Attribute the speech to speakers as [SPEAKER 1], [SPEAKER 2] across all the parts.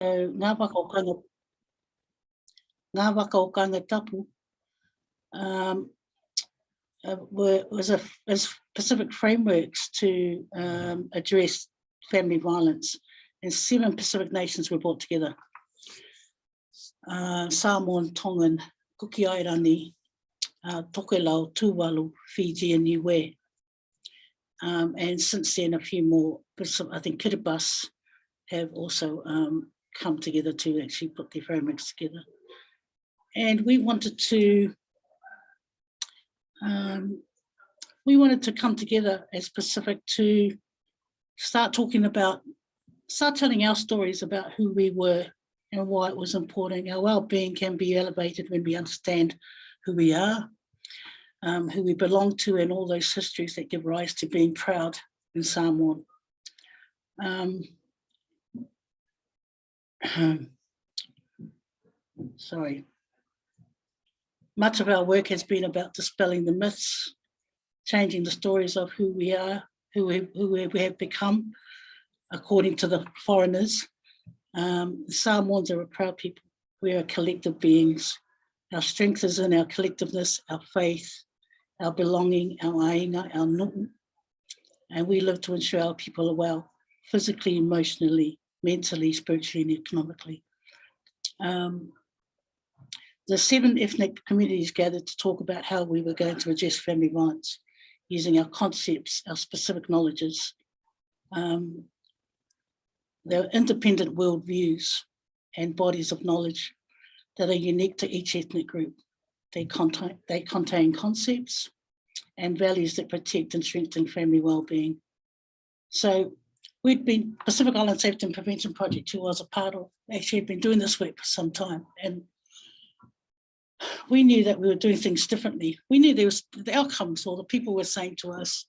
[SPEAKER 1] ngā waka o kanga tapu was specific frameworks to address family violence, and 7 Pacific nations were brought together. Samoan, Tongan, Kukiairani, Tokelau, Tuvalu, Fiji and Niue. And since then a few more, I think Kiribati have also come together to actually put their frameworks together. And we wanted to come together as Pacific to start telling our stories about who we were and why it was important. Our well-being can be elevated when we understand who we are, who we belong to, and all those histories that give rise to being proud in Samoan. Sorry. Much of our work has been about dispelling the myths, changing the stories of who we are, who we have become, according to the foreigners. Samoans are a proud people. We are collective beings. Our strength is in our collectiveness, our faith, our belonging, our ainga, our nuku. And we live to ensure our people are well, physically, emotionally, mentally, spiritually, and economically. The 7 ethnic communities gathered to talk about how we were going to address family violence using our concepts, our specific knowledges. They're independent worldviews and bodies of knowledge that are unique to each ethnic group. They contain concepts and values that protect and strengthen family well-being. So Pacific Island Safety and Prevention Project, who was a part of, actually had been doing this work for some time. And we knew that we were doing things differently. We knew there was the outcomes, or the people were saying to us,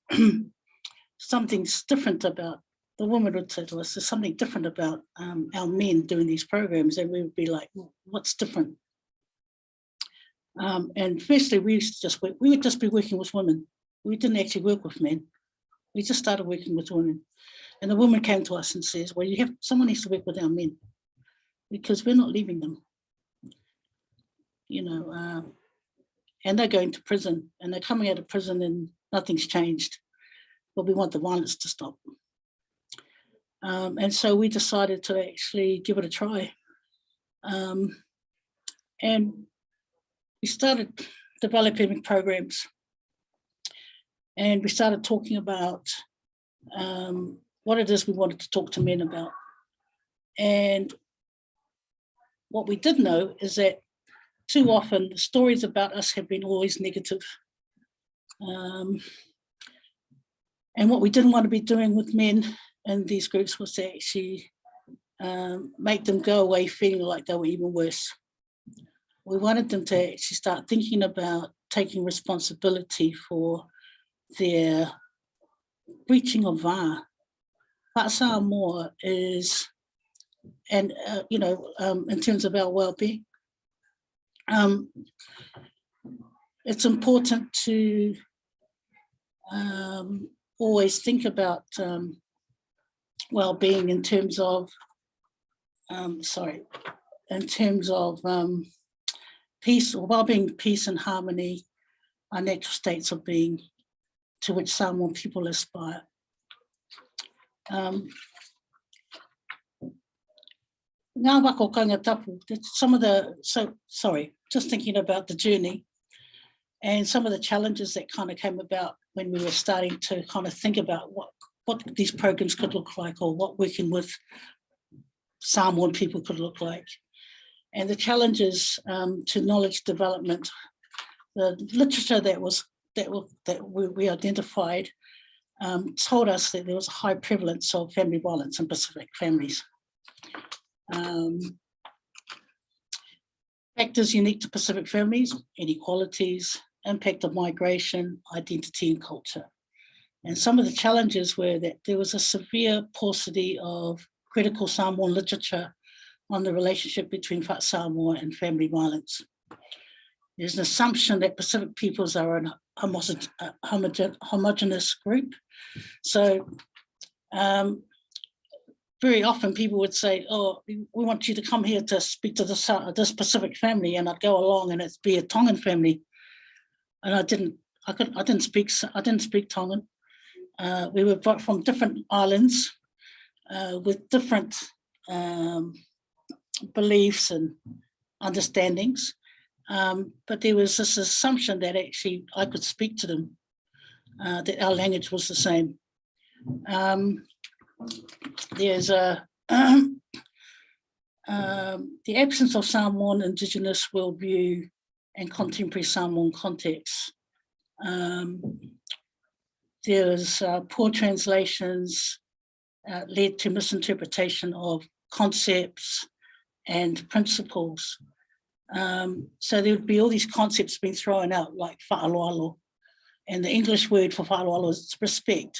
[SPEAKER 1] something's different about, the woman would say to us, there's something different about our men doing these programs. And we would be like, well, what's different? And firstly, we would just be working with women. We didn't actually work with men. We just started working with women. And the woman came to us and says, well, someone needs to work with our men because we're not leaving them. And they're going to prison and they're coming out of prison and nothing's changed, but we want the violence to stop. And so we decided to actually give it a try. And we started developing programs, and we started talking about what it is we wanted to talk to men about. And what we did know is that too often the stories about us have been always negative. And what we didn't want to be doing with men in these groups was to actually make them go away feeling like they were even worse. We wanted them to actually start thinking about taking responsibility for their breaching of vā. Whaasaa more is, and in terms of our well-being, it's important to always think about well-being in terms of, peace, or well-being, peace and harmony are natural states of being to which Samoan people aspire. Ngā waka o kanga tapu, just thinking about the journey and some of the challenges that kind of came about when we were starting to kind of think about what these programs could look like, or what working with Samoan people could look like. And the challenges to knowledge development, the literature that we identified told us that there was a high prevalence of family violence in Pacific families. Factors unique to Pacific families: inequalities, impact of migration, identity and culture. And some of the challenges were that there was a severe paucity of critical Samoan literature on the relationship between Samoa and family violence. There's an assumption that Pacific peoples are a homogeneous group. So very often people would say, oh, we want you to come here to speak to this specific family, and I'd go along and it'd be a Tongan family. And I didn't speak Tongan. We were from different islands with different beliefs and understandings. But there was this assumption that actually I could speak to them, that our language was the same. There's the absence of Samoan Indigenous worldview and contemporary Samoan context. There's poor translations led to misinterpretation of concepts and principles. So there would be all these concepts being thrown out, like whaaloalo, and the English word for whaaloalo is respect.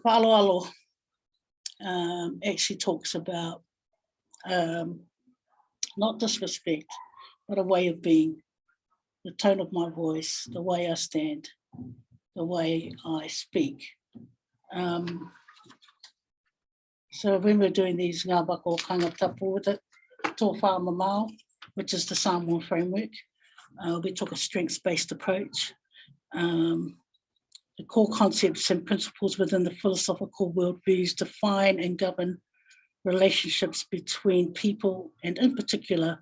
[SPEAKER 1] Whaaloalo actually talks about not disrespect, but a way of being, the tone of my voice, the way I stand, the way I speak. So when we're doing these ngā waka o kangatapu with it, tō whāmamao, which is the Samoan framework, we took a strengths-based approach. The core concepts and principles within the philosophical worldviews define and govern relationships between people, and in particular,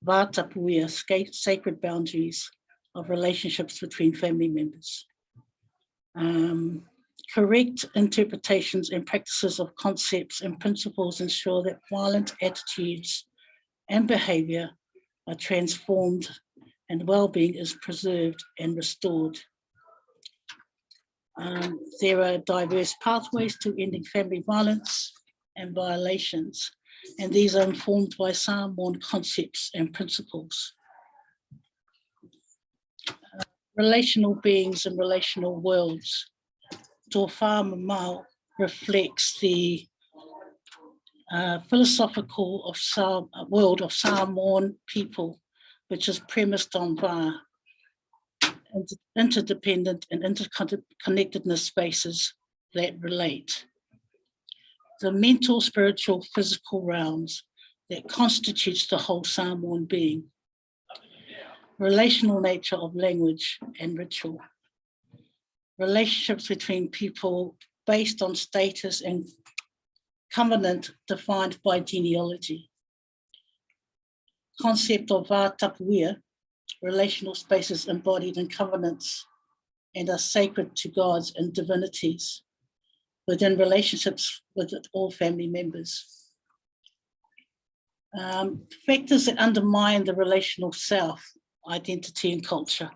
[SPEAKER 1] vātapuia, sacred boundaries of relationships between family members. Correct interpretations and practices of concepts and principles ensure that violent attitudes and behaviour are transformed and well-being is preserved and restored. There are diverse pathways to ending family violence and violations, and these are informed by Samoan concepts and principles. Relational beings and relational worlds. Tō whāmamao reflects the philosophical world of Samoan people, which is premised on wā, interdependent and interconnectedness spaces that relate. The mental, spiritual, physical realms that constitutes the whole Samoan being. Relational nature of language and ritual. Relationships between people based on status and covenant defined by genealogy. Concept of vātapuia, relational spaces embodied in covenants and are sacred to gods and divinities within relationships with all family members. Factors that undermine the relational self, identity and culture.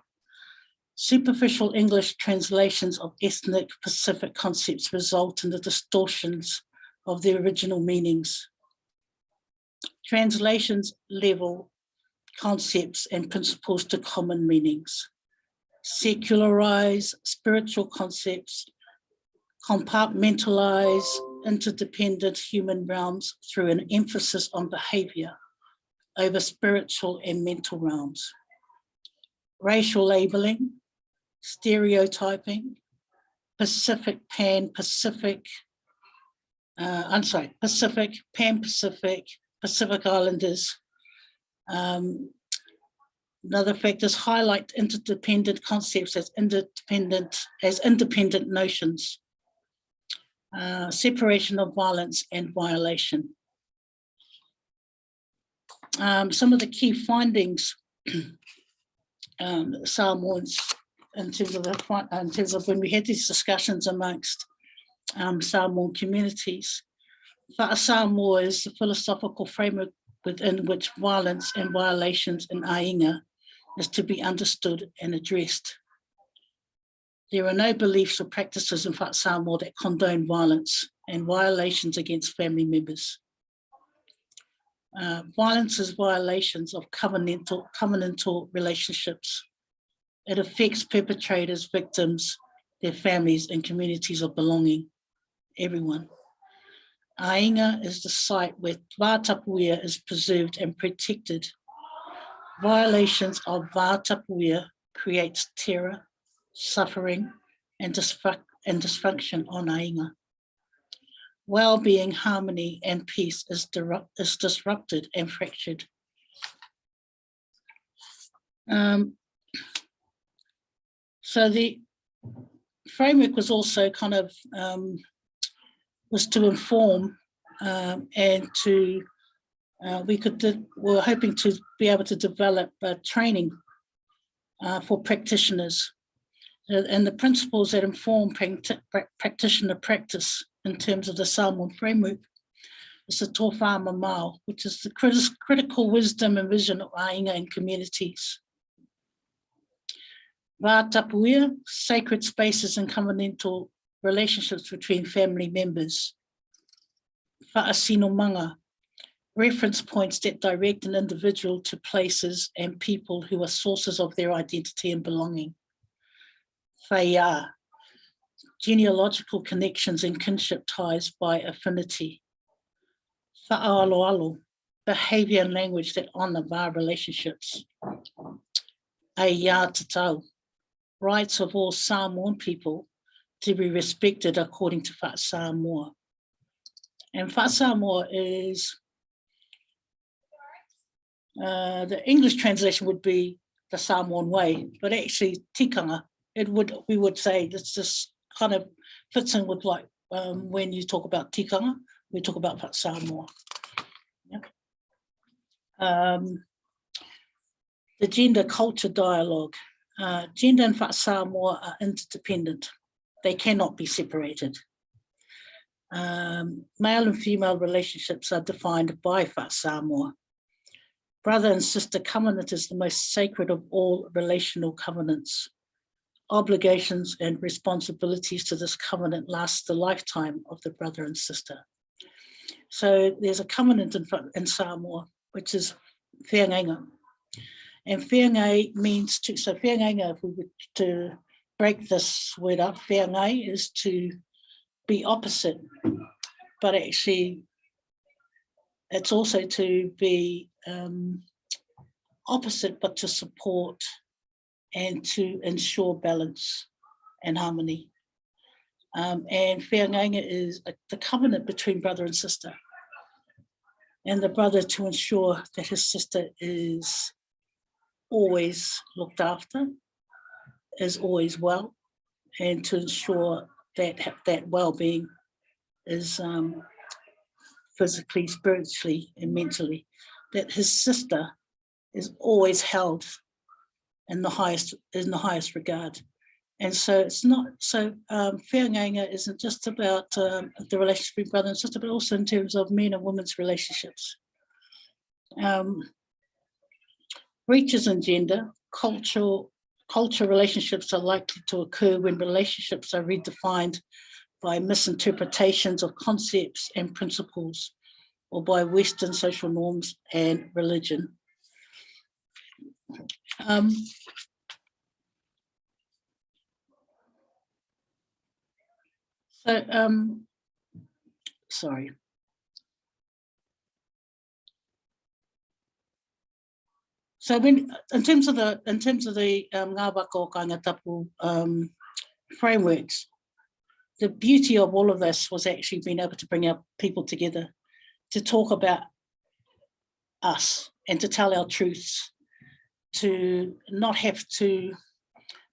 [SPEAKER 1] Superficial English translations of ethnic Pacific concepts result in the distortions of their original meanings. Translations level concepts and principles to common meanings. Secularize spiritual concepts, compartmentalize interdependent human realms through an emphasis on behavior over spiritual and mental realms. Racial labeling, stereotyping, Pacific, Pan-Pacific, Pacific, Pan-Pacific, Pacific Islanders. Another factors highlight interdependent concepts as independent notions. Separation of violence and violation. Some of the key findings Samoans in terms of when we had these discussions amongst Samoan communities. Samoa is the philosophical framework within which violence and violations in ainga is to be understood and addressed. There are no beliefs or practices in Samoa that condone violence and violations against family members. Violence is violations of covenantal relationships. It affects perpetrators, victims, their families and communities of belonging, everyone. Ainga is the site where vātapuia is preserved and protected. Violations of vātapuia creates terror, suffering, and dysfunction on ainga. well-being, harmony, and peace is disrupted and fractured. So the framework was also kind of was to inform and to we're hoping to be able to develop training for practitioners, and the principles that inform practitioner practice in terms of the Samoan framework is the tōwha mamao, which is the critical wisdom and vision of ainga and communities. Vātapuia, sacred spaces and covenantal relationships between family members. Whaasinomanga, reference points that direct an individual to places and people who are sources of their identity and belonging. Whaia, genealogical connections and kinship ties by affinity. Whaaloalo, behaviour and language that honour our relationships. Aia tatau, rights of all Samoan people to be respected according to Whaasamoa. And Whaasamoa is, the English translation would be the Samoan way, but actually tikanga, we would say this just kind of fits in with like when you talk about tikanga, we talk about Whaasamoa. Yeah. The gender culture dialogue. Gender and Whaasamoa are interdependent. They cannot be separated. Male and female relationships are defined by Whaasamoa. Brother and sister covenant is the most sacred of all relational covenants. Obligations and responsibilities to this covenant last the lifetime of the brother and sister. So there's a covenant in Samoa, which is whiangainga. And whiangai means to, so whiangainga, if we were to break this word up, whiangai is to be opposite, but actually it's also to be opposite, but to support and to ensure balance and harmony. And whiangainga is the covenant between brother and sister, and the brother to ensure that his sister is always looked after, is always well, and to ensure that that well-being is physically, spiritually, and mentally, that his sister is always held in the highest regard. And so it's not, so whiangainga isn't just about the relationship between brother and sister, but also in terms of men and women's relationships. Breaches in gender, cultural relationships are likely to occur when relationships are redefined by misinterpretations of concepts and principles, or by Western social norms and religion. Sorry. So when, in terms of the ngā waka o kāinga tapu frameworks, the beauty of all of this was actually being able to bring our people together to talk about us and to tell our truths, to not have to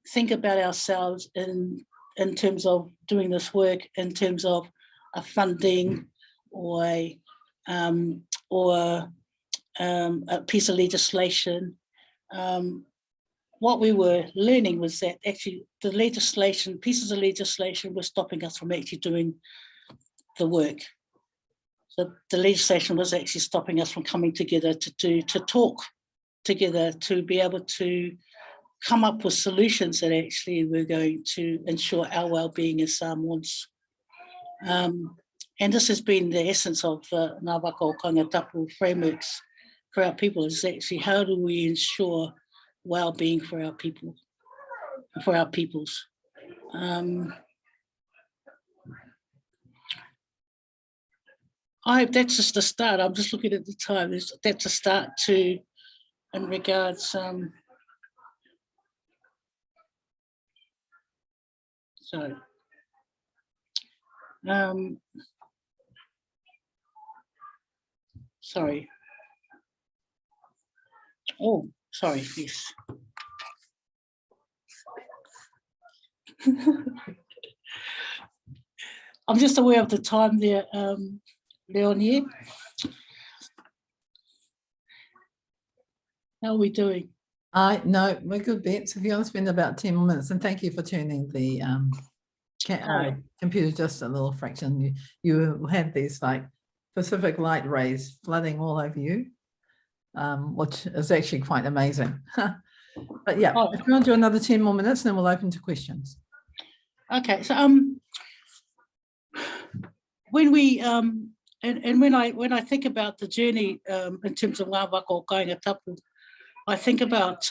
[SPEAKER 1] think about ourselves in terms of doing this work, in terms of a funding or a piece of legislation. What we were learning was that actually the legislation, pieces of legislation were stopping us from actually doing the work. So the legislation was actually stopping us from coming together to talk together, to be able to come up with solutions that actually were going to ensure our well-being as Samoans. And this has been the essence of the ngā waka o kāinga tapu frameworks for our people, is actually how do we ensure well-being for our people, for our peoples. I hope that's just a start. I'm just looking at the time. That's a start to, in regards, sorry. Oh, sorry, yes. I'm just aware of the time there, Leonie. How are we doing?
[SPEAKER 2] No, we're good, Bets. If you want to spend about 10 more minutes, and thank you for turning the computer just a little fraction. You have these like Pacific light rays flooding all over you, which is actually quite amazing. But yeah, if you want to do another 10 more minutes, then we'll open to questions.
[SPEAKER 1] Okay, so when we and when I think about the journey in terms of ngā waka o kāinga tapu, I think about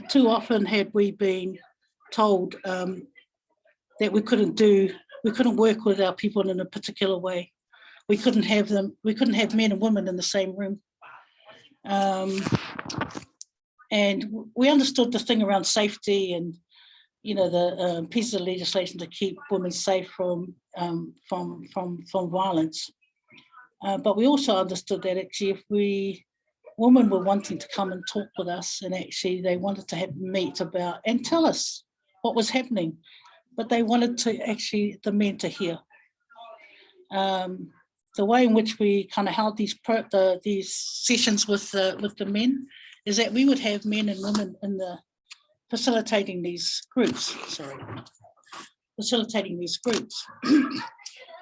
[SPEAKER 1] too often had we been told that we couldn't work with our people in a particular way. We couldn't have men and women in the same room. And we understood the thing around safety and, you know, the pieces of legislation to keep women safe from violence. But we also understood that actually if women were wanting to come and talk with us, and actually they wanted to meet about and tell us what was happening, but they wanted to actually the men to hear. The way in which we kind of held these sessions with the men is that we would have men and women in the facilitating these groups.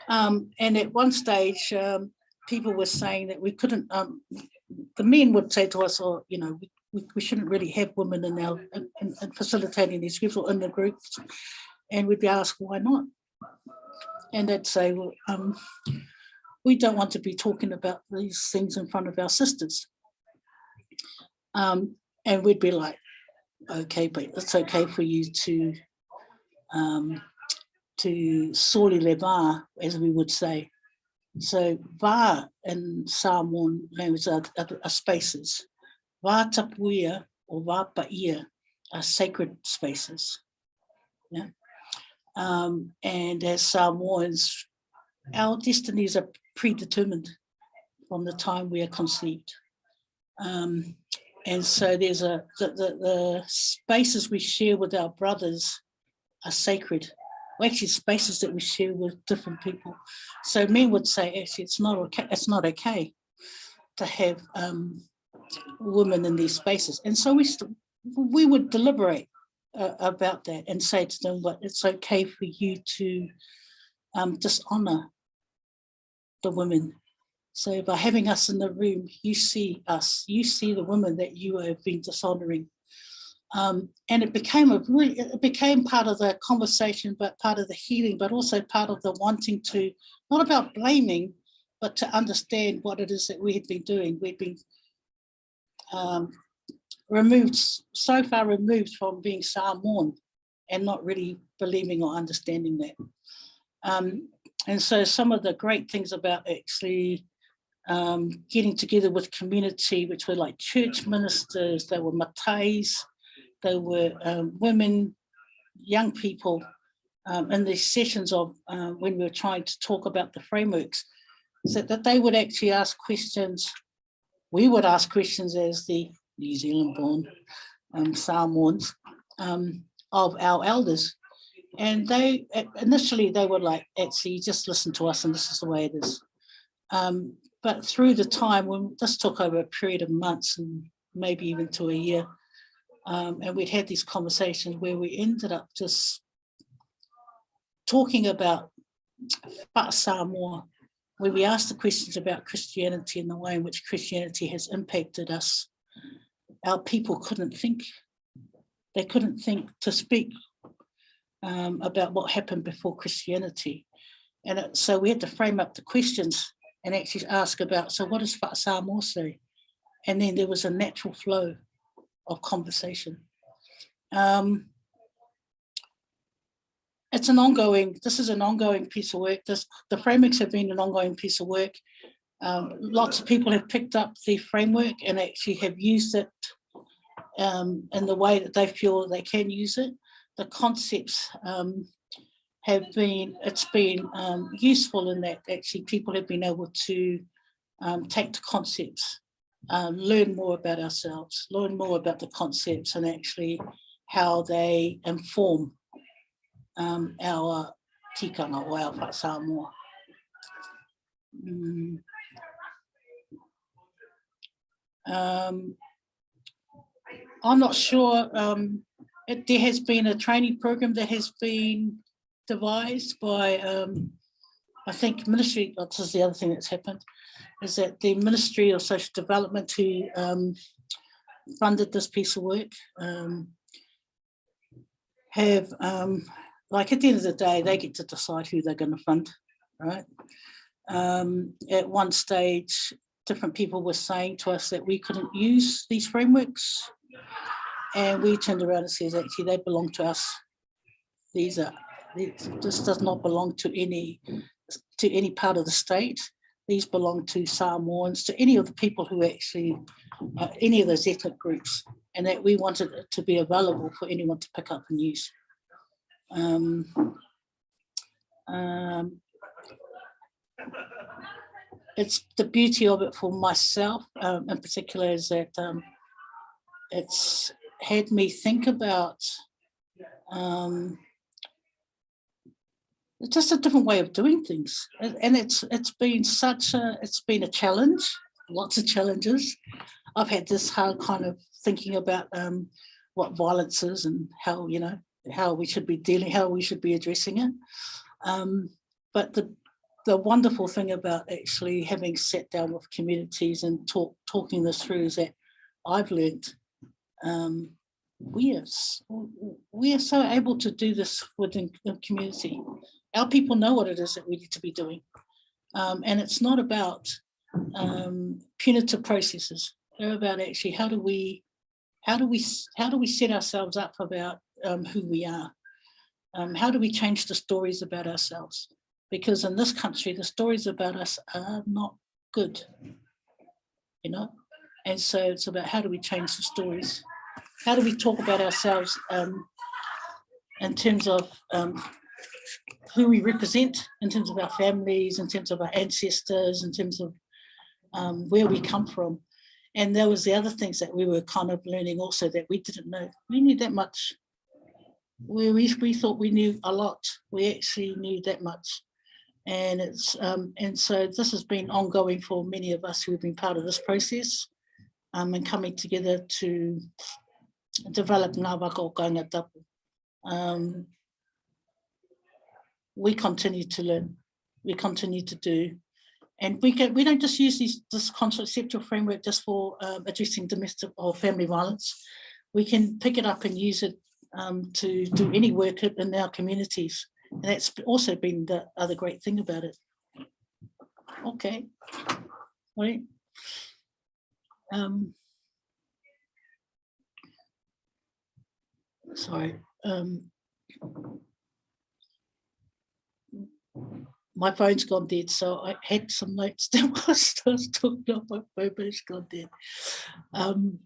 [SPEAKER 1] And at one stage, people were saying that we couldn't. The men would say to us, "Oh, you know, we shouldn't really have women in facilitating these groups or in the groups," and we'd be asked, "Why not?" And they'd say, "Well, we don't want to be talking about these things in front of our sisters." And we'd be like, "Okay, but it's okay for you to soli le vā," as we would say. So vā in Samoan language are spaces. Vā tapuia or vā paia are sacred spaces. Yeah. And as Samoans, our destinies are predetermined from the time we are conceived. And so there's the spaces we share with our brothers are sacred. Well, actually, spaces that we share with different people. So men would say, actually, it's not okay to have women in these spaces. And so we would deliberate about that and say to them, "But it's okay for you to dishonor the women. So by having us in the room, you see us, you see the women that you have been dishonoring." And it became part of the conversation, but part of the healing, but also part of the wanting to, not about blaming, but to understand what it is that we had been doing. We'd been so far removed from being Samoan and not really believing or understanding that. And so some of the great things about actually getting together with community, which were like church ministers, they were matais, they were women, young people, in these sessions of when we were trying to talk about the frameworks, so that they would actually ask questions. We would ask questions as the New Zealand-born Samoans of our elders. And they initially were like, "Actually, just listen to us and this is the way it is." But through the time, when this took over a period of months and maybe even to a year, and we'd had these conversations where we ended up just talking about Samoa, where we asked the questions about Christianity and the way in which Christianity has impacted us. Our people couldn't think. They couldn't think to speak about what happened before Christianity. And so we had to frame up the questions and actually ask about, so what does Samoa say? And then there was a natural flow of conversation. This is an ongoing piece of work. The frameworks have been an ongoing piece of work. Lots of people have picked up the framework and actually have used it in the way that they feel they can use it. The concepts it's been useful in that actually people have been able to take the concepts, learn more about ourselves, learn more about the concepts and actually how they inform our tikanga o our whai Samoa. I'm not sure. There has been a training program that has been devised by, I think, Ministry. This is the other thing that's happened, is that the Ministry of Social Development, who funded this piece of work, have, like at the end of the day, they get to decide who they're going to fund, right? At one stage, different people were saying to us that we couldn't use these frameworks, and we turned around and said, actually, they belong to us. This does not belong to any part of the state. These belong to Samoans, to any of the people who actually, any of those ethnic groups, and that we wanted it to be available for anyone to pick up and use. It's the beauty of it for myself, in particular, is that it's had me think about it's just a different way of doing things, and it's been a challenge, lots of challenges. I've had this hard kind of thinking about what violence is and how, you know, how we should be dealing, how we should be addressing it. But the wonderful thing about actually having sat down with communities and talking this through is that I've learned we are so able to do this within the community. Our people know what it is that we need to be doing, and it's not about punitive processes. They're about actually how do we set ourselves up about who we are. How do we change the stories about ourselves? Because in this country, the stories about us are not good, you know? And so it's about how do we change the stories? How do we talk about ourselves in terms of who we represent, in terms of our families, in terms of our ancestors, in terms of where we come from. And there was the other things that we were kind of learning also that we didn't know. We knew that much. We thought we knew a lot. We actually knew that much. And it's and so this has been ongoing for many of us who have been part of this process, and coming together to develop ngā waka o kainga tapu. We continue to learn, we continue to do, and we don't just use this conceptual framework just for addressing domestic or family violence. We can pick it up and use it to do any work in our communities. And that's also been the other great thing about it. Okay. All right. Sorry. My phone's gone dead, so I had some notes that I was talking on my phone, but it's gone dead. I'm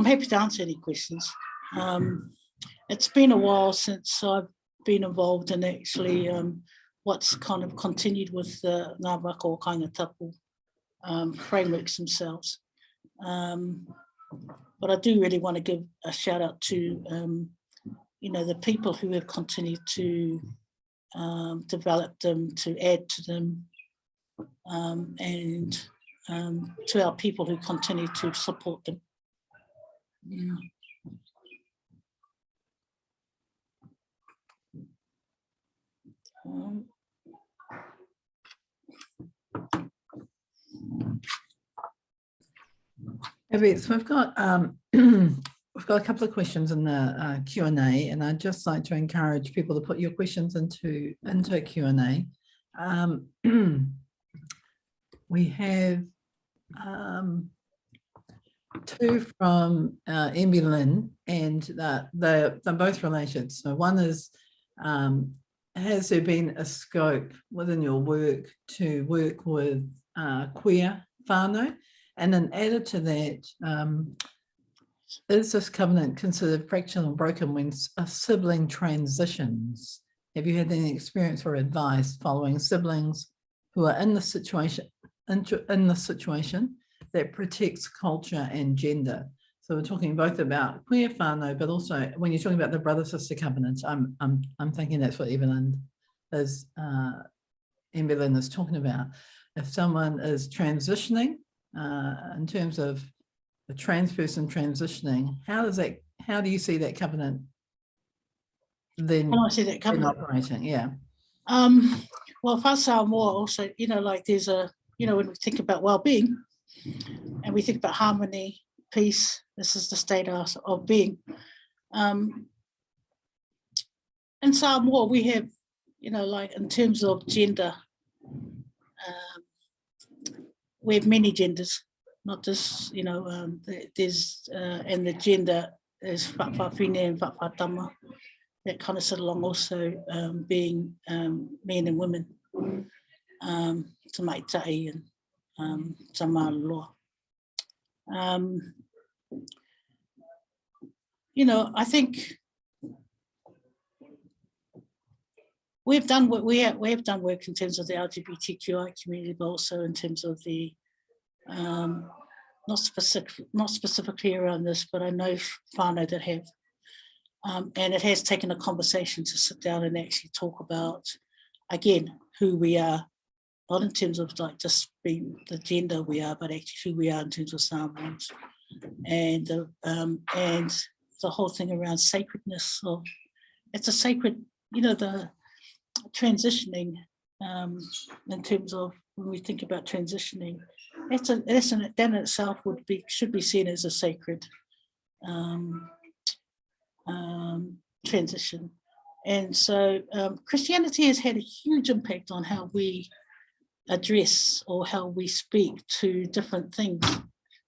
[SPEAKER 1] happy to answer any questions. It's been a while since I've been involved in actually what's kind of continued with the ngā waka o kainga tapu frameworks themselves. But I do really want to give a shout out to you know, the people who have continued to develop them, to add to them, and to our people who continue to support them. Yeah.
[SPEAKER 2] Okay, so we've got we've got a couple of questions in the Q&A, and I'd just like to encourage people to put your questions into Q&A. We have two from Emmy Lynn, and they're both related. So one is, has there been a scope within your work to work with queer whānau? And then added to that, is this covenant considered fractured or broken when a sibling transitions have you had any experience or advice following siblings who are in the situation, in the situation that protects culture and gender? So we're talking both about queer whānau, but also when you're talking about the brother-sister covenant, I'm thinking that's what Evelyn is talking about. If someone is transitioning, in terms of a trans person transitioning, how do you see that covenant then
[SPEAKER 1] I see that covenant
[SPEAKER 2] operating? Yeah.
[SPEAKER 1] Well, for Samoa also, like there's when we think about well-being and we think about harmony, peace, this is the state of being. In Samoa, we have, like in terms of gender, we have many genders, not just, there's, and the gender is whawhawhine and whawhatama, that kind of sit along also being men and women, te maitai and te māloa. I think we've done what we have done work in terms of the LGBTQI community, but also in terms of the not specifically around this, but I know whānau that have, and it has taken a conversation to sit down and actually talk about, again, who we are, not in terms of like just being the gender we are, but actually who we are in terms of Samoans, and the whole thing around sacredness of, it's a sacred, the transitioning, in terms of when we think about transitioning, that in itself should be seen as a sacred transition. And so Christianity has had a huge impact on how we address or how we speak to different things.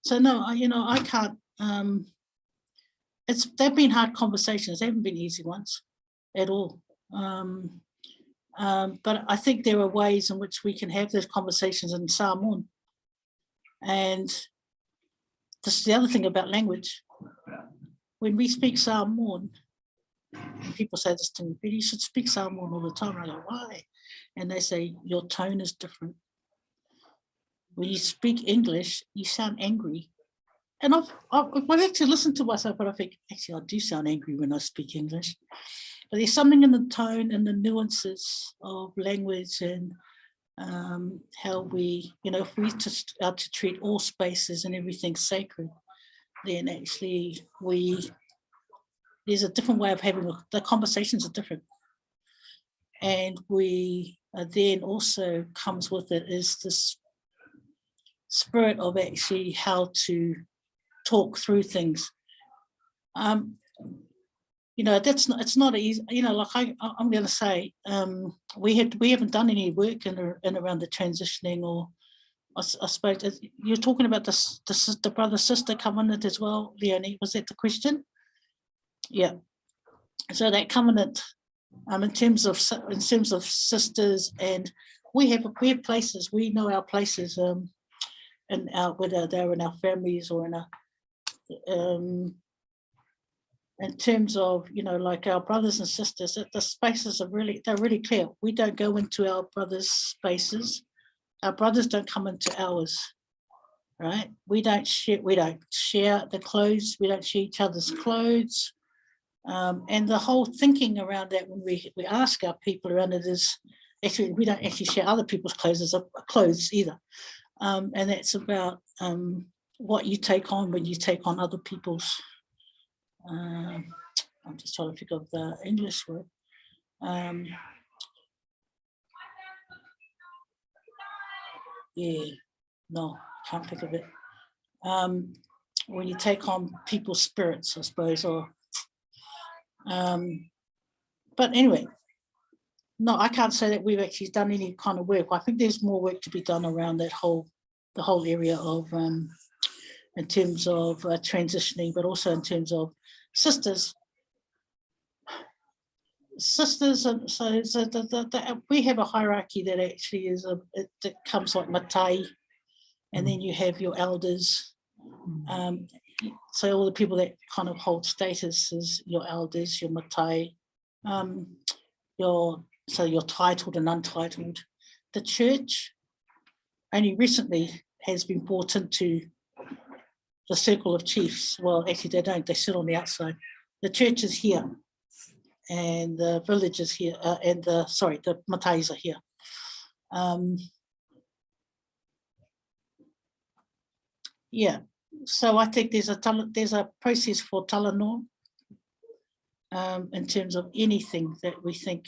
[SPEAKER 1] So no, I can't, they've been hard conversations, they haven't been easy ones at all. But I think there are ways in which we can have those conversations in Samoan. And this is the other thing about language. When we speak Samoan, people say this to me, but you should speak Samoan all the time. I go, why? And they say, your tone is different. When you speak English, you sound angry. And I've actually listened to myself, but I think, actually, I do sound angry when I speak English. But there's something in the tone and the nuances of language and how we, if we just are to treat all spaces and everything sacred, then actually there's a different way of having, the conversations are different. And we then also comes with it is this spirit of actually how to talk through things. It's not easy, like I'm going to say, we haven't done any work in around the transitioning, or I suppose you're talking about the brother-sister covenant as well, Leonie, was that the question? Yeah. So that covenant, in terms of sisters, and we have places, we know our places, whether they're in our families or in our, in terms of, like our brothers and sisters, the spaces are they're really clear. We don't go into our brothers' spaces. Our brothers don't come into ours, right? We don't share the clothes. We don't share each other's clothes. And the whole thinking around that when we ask our people around it is, actually, we don't actually share other people's clothes either. And that's about what you take on when you take on other people's, I'm just trying to think of the English word. Yeah, no, can't think of it. When you take on people's spirits, I suppose, or but anyway, no, I can't say that we've actually done any kind of work. I think there's more work to be done around the whole area of in terms of transitioning, but also in terms of sisters. And so we have a hierarchy that actually is that comes like matai, and then you have your elders. So all the people that kind of hold status is your elders, your matai. so you're titled and untitled. The church only recently has been brought into the circle of chiefs. Well, actually they don't, they sit on the outside. The church is here and the village is here, and the matais are here. Yeah, so I think there's a process for talanoa in terms of anything that we think.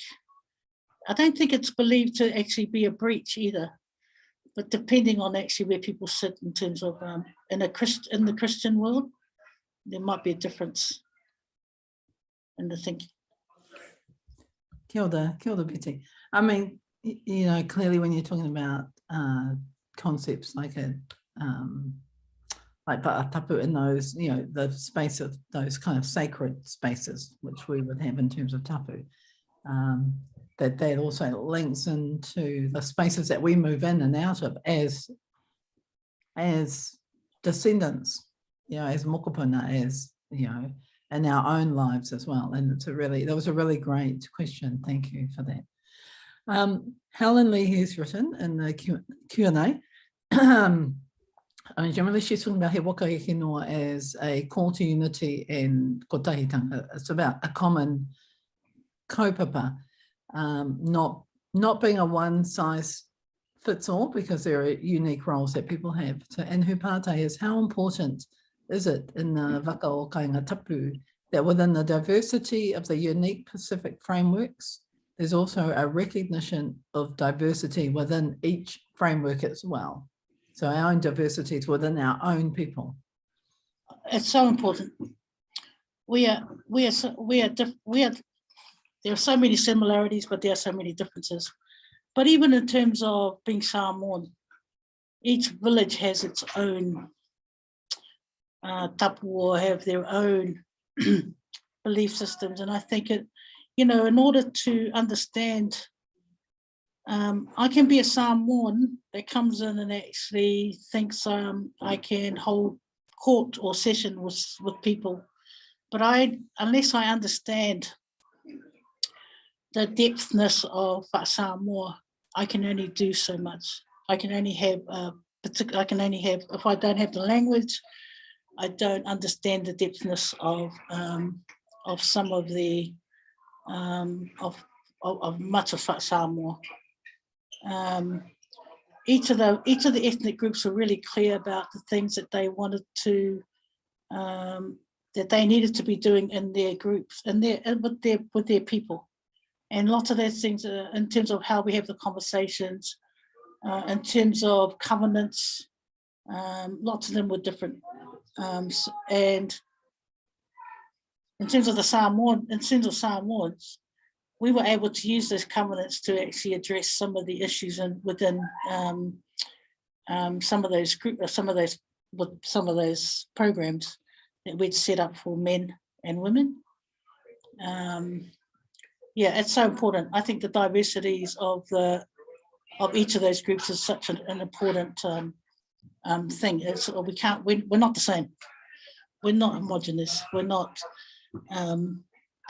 [SPEAKER 1] I don't think it's believed to actually be a breach either, but depending on actually where people sit in terms of in the Christian world, there might be a difference in the thinking.
[SPEAKER 2] Kia ora, Betty. I mean, you know, clearly when you're talking about concepts like tapu in those, you know, the space of those kind of sacred spaces, which we would have in terms of tapu, that also links into the spaces that we move in and out of as descendants, you know, as mokopuna, as, you know, in our own lives as well. And that was a really great question. Thank you for that. Helen Lee has written in the Q&A, generally she's talking about he waka e whenua as a call to unity and kotahitanga. It's about a common kaupapa, not being a one size fits all, because there are unique roles that people have. So, and her pātai is, how important is it in the waka o kainga tapu that within the diversity of the unique Pacific frameworks, there's also a recognition of diversity within each framework as well. So our own diversities within our own people.
[SPEAKER 1] It's so important. There are so many similarities, but there are so many differences. But even in terms of being Samoan, each village has its own tapu or have their own belief systems. And I think it, you know, in order to understand, I can be a Samoan that comes in and actually thinks I can hold court or session with people. But unless I understand the depthness of Samoa, I can only do so much. I can only have if I don't have the language, I don't understand the depthness of some of the of much of Samoa. Each of the ethnic groups were really clear about the things that they wanted to that they needed to be doing in their groups and with their people. And lots of those things in terms of how we have the conversations, in terms of covenants, lots of them were different. And in terms of Samoans, we were able to use those covenants to actually address some of the issues within some of those programs that we'd set up for men and women. Yeah, it's so important. I think the diversities of each of those groups is such an important thing. We're not the same. We're not homogenous. We're not,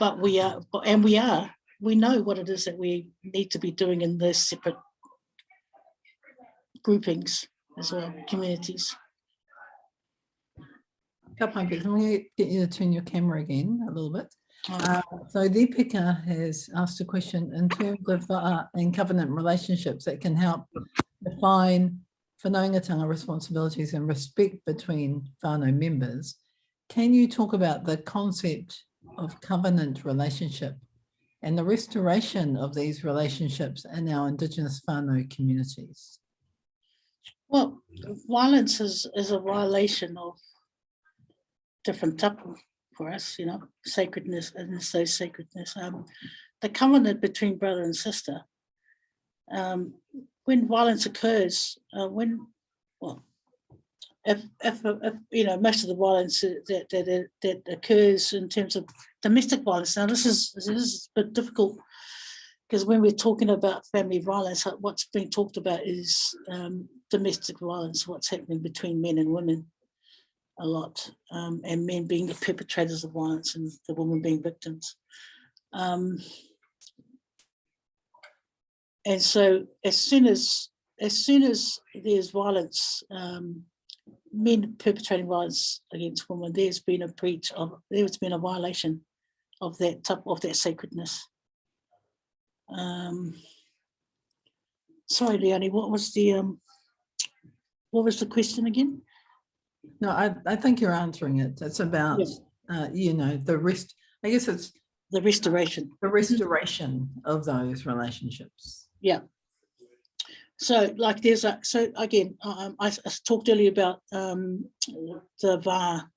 [SPEAKER 1] but we are, and we are. We know what it is that we need to be doing in those separate groupings as well, communities.
[SPEAKER 2] Ka pai, Vic, I'm going to get you to turn your camera again a little bit. So Deepika has asked a question in terms of and covenant relationships that can help define whanaungatanga responsibilities and respect between whānau members. Can you talk about the concept of covenant relationship and the restoration of these relationships in our Indigenous whānau communities?
[SPEAKER 1] Well, violence is a violation of different tapu for us, you know, sacredness and so sacredness. The covenant between brother and sister, when violence occurs, if you know, most of the violence that occurs in terms of domestic violence. Now this is a bit difficult because when we're talking about family violence, what's being talked about is domestic violence, what's happening between men and women a lot, and men being the perpetrators of violence and the women being victims. And so as soon as there's violence, men perpetrating violence against women, there's been a violation of that sacredness. Sorry, Leonie, what was the question again?
[SPEAKER 2] No, I think you're answering it. It's about, you know, I guess it's
[SPEAKER 1] the restoration.
[SPEAKER 2] The restoration of those relationships.
[SPEAKER 1] Yeah. So like so again, I talked earlier about the VAR,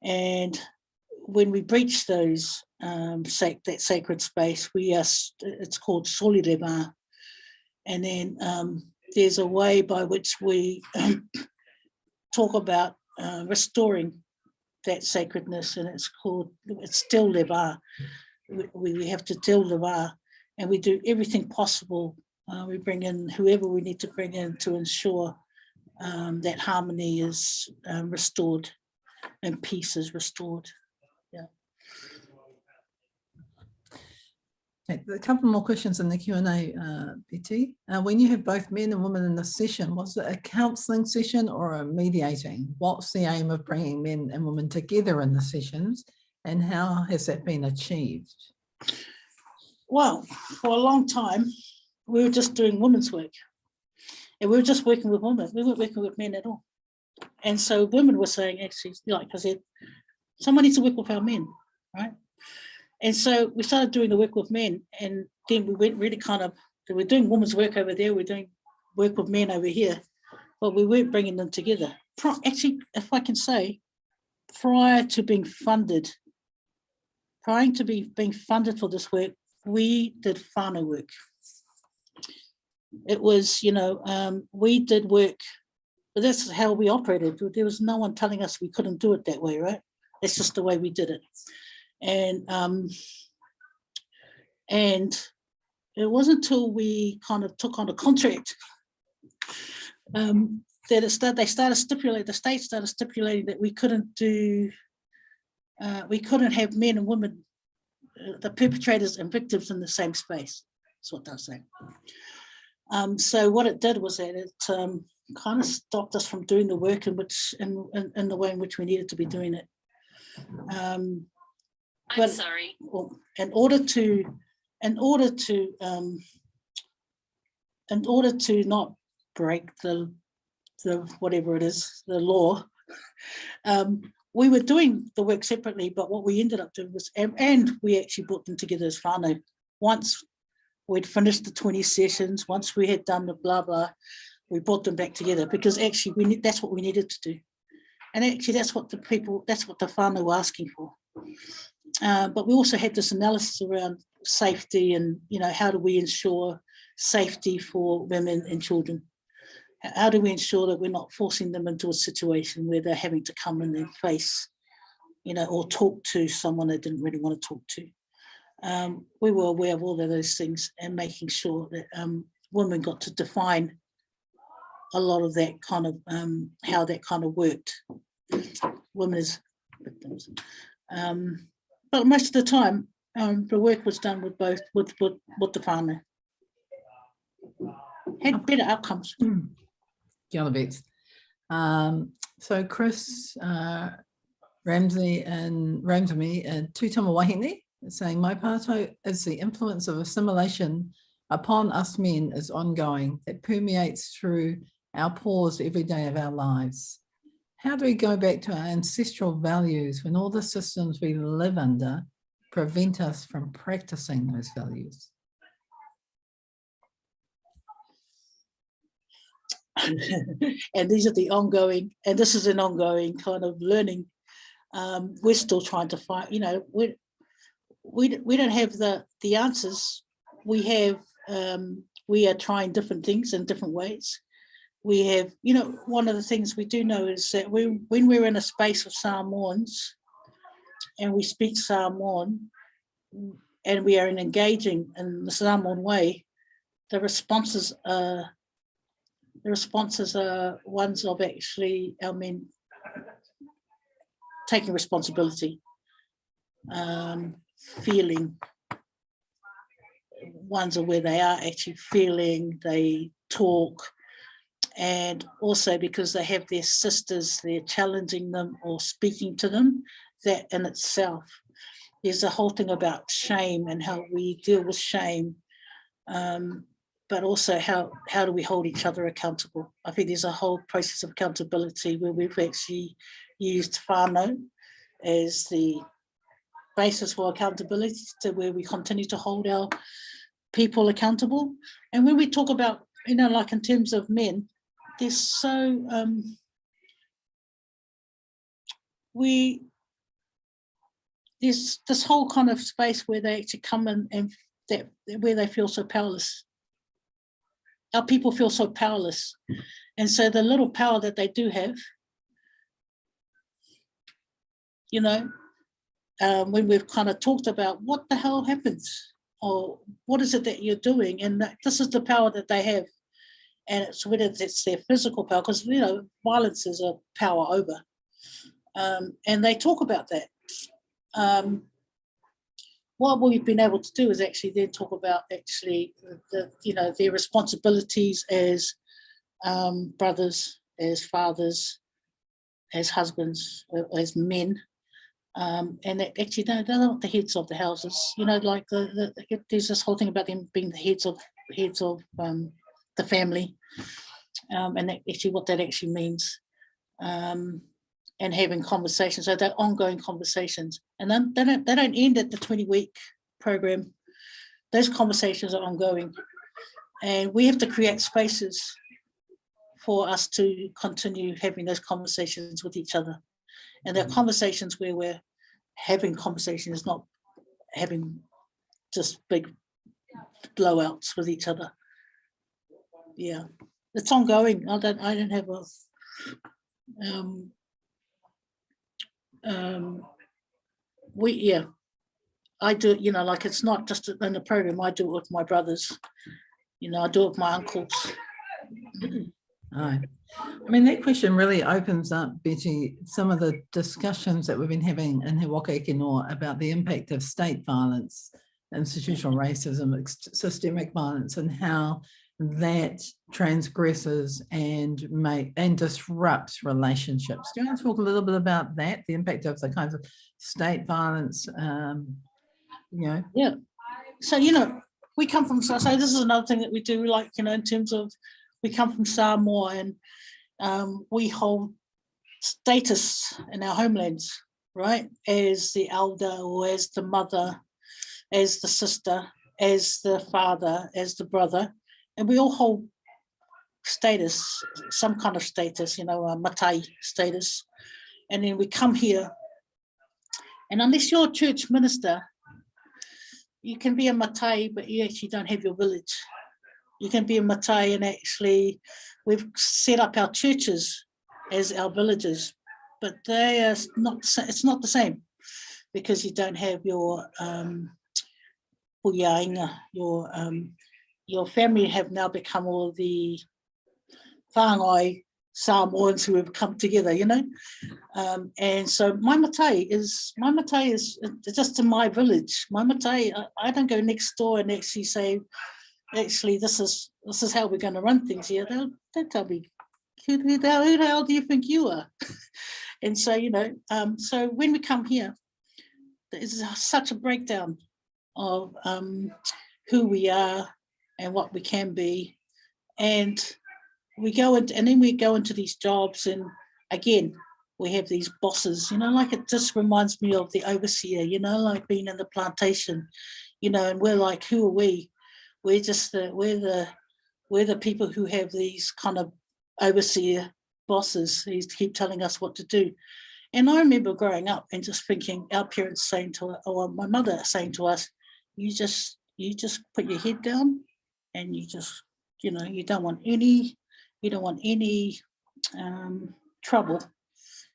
[SPEAKER 1] and when we breach those, that sacred space, it's called soli le VAR. And then there's a way by which we talk about restoring that sacredness, and it's still le VAR. We have to till le VAR, and we do everything possible. We bring in whoever we need to bring in to ensure that harmony is restored and peace is restored. Yeah.
[SPEAKER 2] Okay, a couple more questions in the Q&A, Betty. When you have both men and women in the session, was it a counselling session or a mediating? What's the aim of bringing men and women together in the sessions, and how has that been achieved?
[SPEAKER 1] Well, for a long time, we were just doing women's work, and we were just working with women. We weren't working with men at all. And so women were saying, actually, like I said, someone needs to work with our men, right? And so we started doing the work with men, and then we went really we're doing women's work over there, we're doing work with men over here, but we weren't bringing them together. Actually, if I can say, prior to being funded for this work, we did whānau work. It was, we did work, but that's how we operated. There was no one telling us we couldn't do it that way, right? That's just the way we did it. And it wasn't until we kind of took on a contract that the state started stipulating that we couldn't have men and women, the perpetrators and victims, in the same space. That's what they're saying. So what it did was that it kind of stopped us from doing the work in the way in which we needed to be doing it.
[SPEAKER 3] I'm sorry.
[SPEAKER 1] In order to not break the whatever it is, the law, we were doing the work separately, but what we ended up doing was, and we actually brought them together as whānau. Once we'd finished the 20 sessions, once we had done the blah blah, we brought them back together, because actually that's what we needed to do. And actually that's what the whānau were asking for. But we also had this analysis around safety and, how do we ensure safety for women and children? How do we ensure that we're not forcing them into a situation where they're having to come in and face, or talk to someone they didn't really want to talk to? We were aware of all of those things, and making sure that women got to define a lot of that kind of, how that kind of worked. Women as victims. But most of the time, the work was done with both, with the whānau. Had better outcomes.
[SPEAKER 2] Kia ora, Bets. So Chris, Ramsey and Tūtama Wahine is saying, my pātau is the influence of assimilation upon us men is ongoing, that permeates through our pores every day of our lives. How do we go back to our ancestral values when all the systems we live under prevent us from practicing those values?
[SPEAKER 1] And these are the ongoing, and this is an ongoing kind of learning. We're still trying to find, we don't have the answers. We are trying different things in different ways. We have, one of the things we do know is that when we're in a space of Samoans and we speak Samoan and we are engaging in the Samoan way, the responses are ones of actually our men taking responsibility, feeling ones are where they are actually feeling, they talk, and also because they have their sisters, they're challenging them or speaking to them. That in itself, there's a whole thing about shame and how we deal with shame, but also how do we hold each other accountable. I think there's a whole process of accountability where we've actually used whānau as the basis for accountability, to where we continue to hold our people accountable. And when we talk about, like in terms of men, there's so there's this whole kind of space where they actually come in and that where they feel so powerless. Our people feel so powerless, and so the little power that they do have, when we've kind of talked about what the hell happens, or what is it that you're doing, and this is the power that they have. And it's whether it's their physical power, because violence is a power over, and they talk about that. What we've been able to do is actually then talk about actually their responsibilities as brothers, as fathers, as husbands, as men, and that actually they're not the heads of the houses. Like there's this whole thing about them being the heads of the family, and that actually what that actually means, and having conversations. So they're ongoing conversations, and then they don't end at the 20-week program. Those conversations are ongoing, and we have to create spaces for us to continue having those conversations with each other. And there are conversations where we're having conversations, not having just big blowouts with each other. Yeah, it's ongoing. I don't have a I do, like it's not just in the program. I do it with my brothers, I do it with my uncles.
[SPEAKER 2] Right. I mean, that question really opens up, Betty, some of the discussions that we've been having in He Waka Eke Noa about the impact of state violence, institutional racism, systemic violence, and how that transgresses and disrupts relationships. Do you want to talk a little bit about that, the impact of the kinds of state violence?
[SPEAKER 1] Yeah. So we come from, so this is another thing that we do, like in terms of we come from Samoa, and we hold status in our homelands, right? As the elder, or as the mother, as the sister, as the father, as the brother. And we all hold status, some kind of status, a matai status. And then we come here, and unless you're a church minister, you can be a matai, but you actually don't have your village. You can be a matai, and actually we've set up our churches as our villages, but they are not. It's not the same, because you don't have your puyainga, your family have now become all the whāngai Samoans who have come together, and so my matai is just in my village. My matai, I don't go next door and actually say, actually this is how we're going to run things here. They'll tell me, who the hell do you think you are? And so so when we come here, there's such a breakdown of who we are and what we can be, and we go into these jobs, and again we have these bosses, like it just reminds me of the overseer, like being in the plantation, and we're like, who are we? We're just we're the people who have these kind of overseer bosses who keep telling us what to do. And I remember growing up and just thinking, our parents saying to us, or my mother saying to us, you just put your head down, and you just, you don't want any trouble,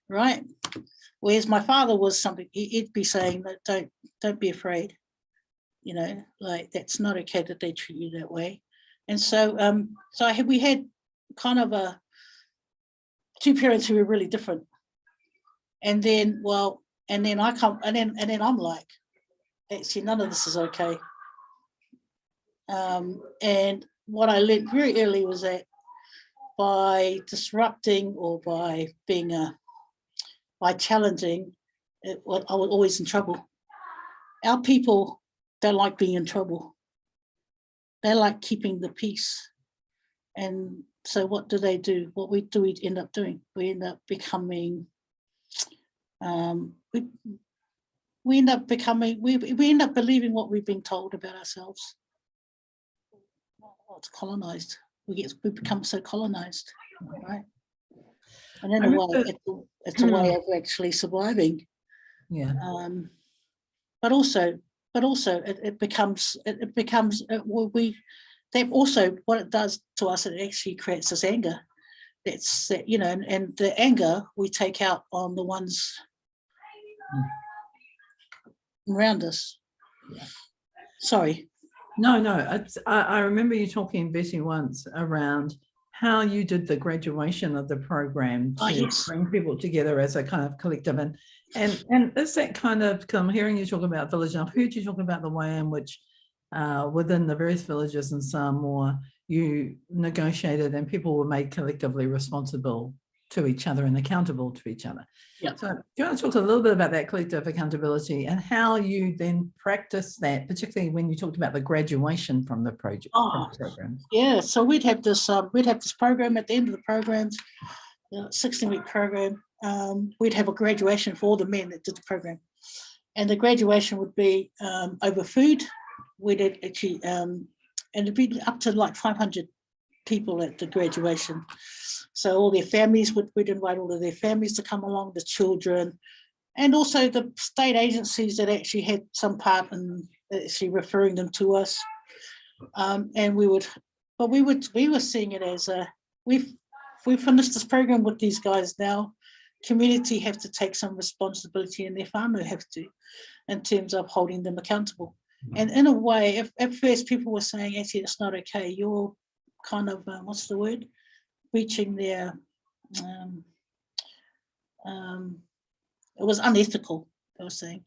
[SPEAKER 1] right? Whereas my father was something, he'd be saying that don't be afraid, like that's not okay that they treat you that way. And so we had kind of two parents who were really different. And then I come, and then I'm like, actually none of this is okay. And what I learned very early was that by disrupting or by being by challenging, I was always in trouble. Our people don't like being in trouble. They like keeping the peace. And so what do? What we end up doing? We end up becoming, we end up believing what we've been told about ourselves. It's colonized. We become so colonized, right? And in a way, it's a way of actually surviving.
[SPEAKER 2] Yeah.
[SPEAKER 1] But also, it becomes that also what it does to us. It actually creates this anger. That's and the anger we take out on the ones around us.
[SPEAKER 2] Yeah.
[SPEAKER 1] Sorry.
[SPEAKER 2] No. I remember you talking, Betty, once around how you did the graduation of the program to bring people together as a kind of collective. And is that kind of, I'm hearing you talk about village, and I've heard you talk about the way in which within the various villages in Samoa, you negotiated and people were made collectively responsible to each other and accountable to each other.
[SPEAKER 1] Yeah.
[SPEAKER 2] So do you want to talk a little bit about that collective accountability and how you then practice that, particularly when you talked about the graduation from the project program?
[SPEAKER 1] Yeah, so we'd have this program at the end of the programs, 16-week program. We'd have a graduation for all the men that did the program, and the graduation would be over food. We'd actually and it'd be up to like 500 people at the graduation. So all their families we'd invite all of their families to come along, the children, and also the state agencies that actually had some part in actually referring them to us. And we were seeing it as we've finished this program with these guys now. Community have to take some responsibility, and their whānau have to, in terms of holding them accountable. And in a way, at first people were saying, actually, it's not okay. You're kind of what's the word? Breaching their. It was unethical. They were saying.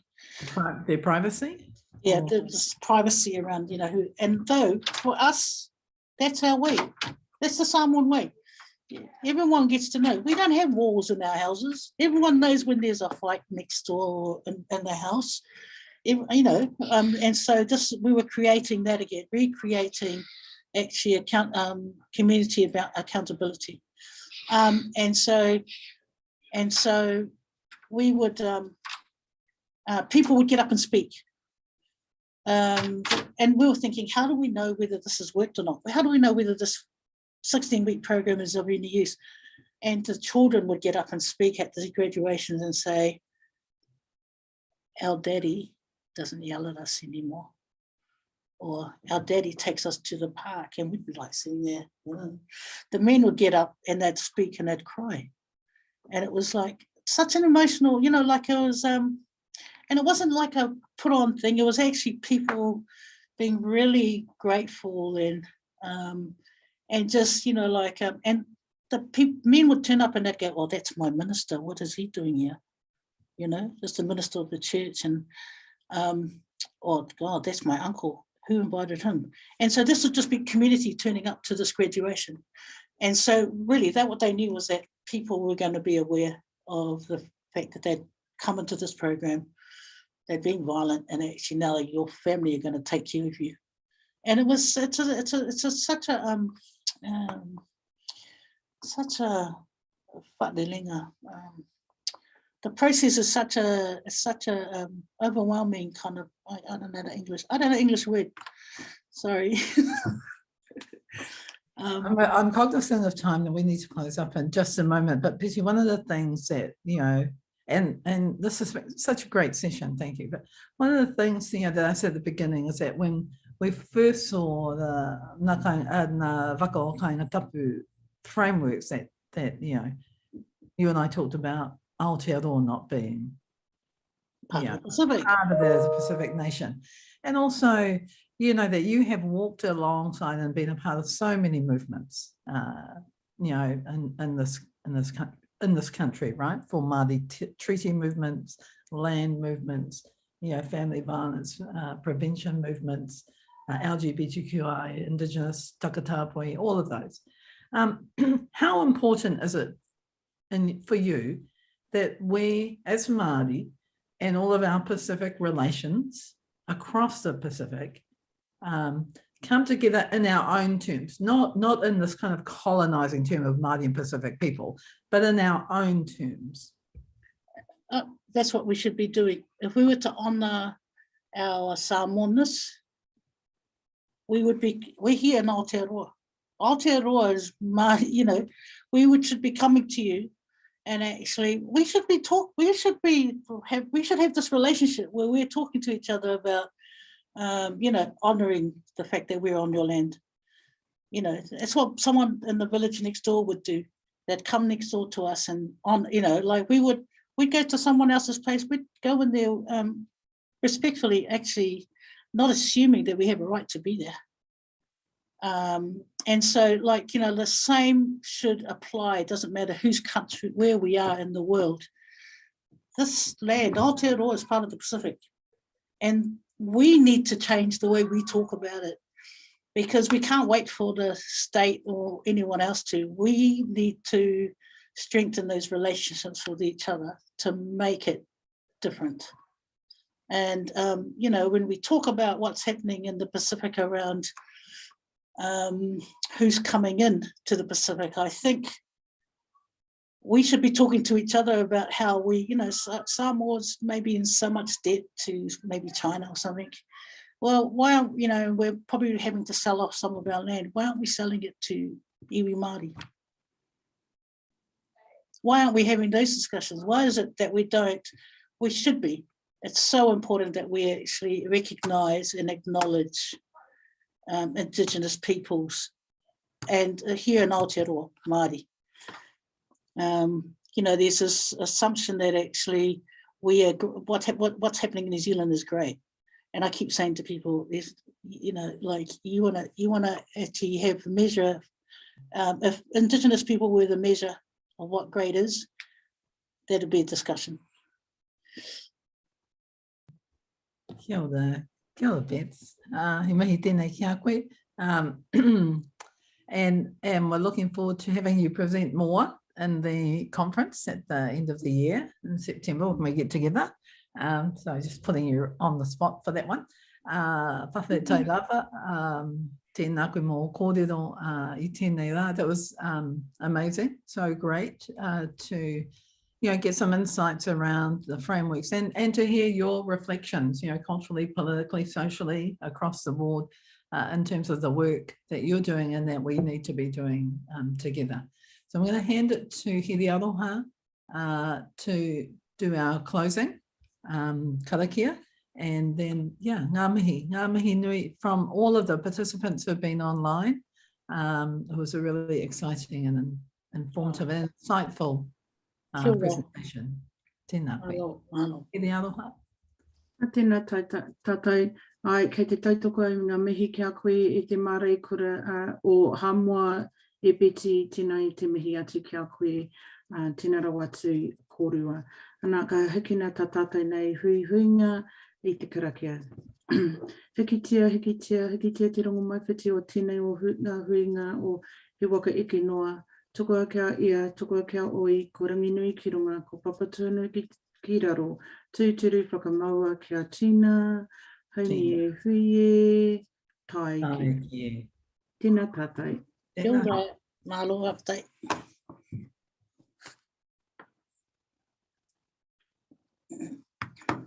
[SPEAKER 2] Their privacy.
[SPEAKER 1] Yeah, there's privacy around, who, and though for us, that's our way. That's the Samoan way. Everyone gets to know. We don't have walls in our houses. Everyone knows when there's a fight next door in the house. And so we were creating that again, recreating actually community about accountability. And so we would, people would get up and speak. And we were thinking, how do we know whether this has worked or not? How do we know whether this 16-week program is of any use? And the children would get up and speak at the graduations and say, our daddy doesn't yell at us anymore. Or our daddy takes us to the park, and we'd be like sitting there. The men would get up and they'd speak and they'd cry. And it was like such an emotional, like it was, and it wasn't like a put on thing. It was actually people being really grateful and just, and the men would turn up and they'd go, well, that's my minister. What is he doing here? Just the minister of the church. And, oh God, that's my uncle. Who invited him? And so this would just be community turning up to this graduation. And so really what they knew was that people were going to be aware of the fact that they'd come into this program, they'd been violent, and actually now your family are going to take care of you. And it's such a wharelenga. The process is such a overwhelming kind of, I don't know the English. I don't know English word. Sorry.
[SPEAKER 2] I'm cognizant of time and we need to close up in just a moment. But Betty, one of the things that, and this is such a great session, thank you. But one of the things, that I said at the beginning is that when we first saw the Waka kind of tapu frameworks that you and I talked about Aotearoa not being part of the Pacific nation. And also, that you have walked alongside and been a part of so many movements, in this country, right? For Māori treaty movements, land movements, family violence prevention movements, LGBTQI, Indigenous, Takatapui, all of those. How important is it for you that we as Māori and all of our Pacific relations across the Pacific come together in our own terms, not in this kind of colonizing term of Māori and Pacific people, but in our own terms?
[SPEAKER 1] That's what we should be doing. If we were to honour our Samoanness, we're here in Aotearoa. Aotearoa is, we should be coming to you, and actually we should have this relationship where we're talking to each other about, honouring the fact that we're on your land. That's what someone in the village next door would do. They'd come next door to us and we'd go to someone else's place, we'd go in there respectfully, actually not assuming that we have a right to be there. And so the same should apply. It doesn't matter whose country, where we are in the world. This land, Aotearoa, is part of the Pacific. And we need to change the way we talk about it, because we can't wait for the state or anyone else to. We need to strengthen those relationships with each other to make it different. And, when we talk about what's happening in the Pacific around who's coming in to the Pacific, I think we should be talking to each other about how we, Samoa's maybe in so much debt to maybe China or something. Well, why aren't, we're probably having to sell off some of our land. Why aren't we selling it to iwi Māori? Why aren't we having those discussions? Why is it that we don't? We should be. It's so important that we actually recognise and acknowledge Indigenous peoples, and here in Aotearoa, Māori. There's this assumption that actually what's happening in New Zealand is great, and I keep saying to people, you want to actually have a measure. If Indigenous people were the measure of what great is, that'd be a discussion.
[SPEAKER 2] Kia ora, Bets. He mihi tēnei ki a koe. And we're looking forward to having you present more in the conference at the end of the year in September when we get together. So just putting you on the spot for that one. Whawhai tai rapa, tēnā koe mō kōrero I tēnei rā. That was amazing, so great to get some insights around the frameworks and to hear your reflections, culturally, politically, socially, across the board in terms of the work that you're doing and that we need to be doing together. So I'm going to hand it to Hiri Aroha to do our closing karakia. And then, ngā mihi nui from all of the participants who have been online. It was a really exciting and informative and insightful presentation. Tēnā koe. Hiri Aroha.
[SPEAKER 3] Tēnā tātai, kei te tautoko au ngā mihi kia koe e te mārei kura o Hamua e beti tēnā i te mihi atu kia koe tēnā rawa atu kōrua. Anā ka hikina tā tātai nei huinga i te karakia. Hikitia te rongo maiwhiti o tēnei o ngā huinga o he waka eke noa. Toko akea ia, toko akea oi, ko ranginui ki runga, ko papatunu ki raro. Tūturu whakamaua kia tina, hauni e hui e, tai ki. Tēnā tātai.
[SPEAKER 1] Kia ora, mālo aptai.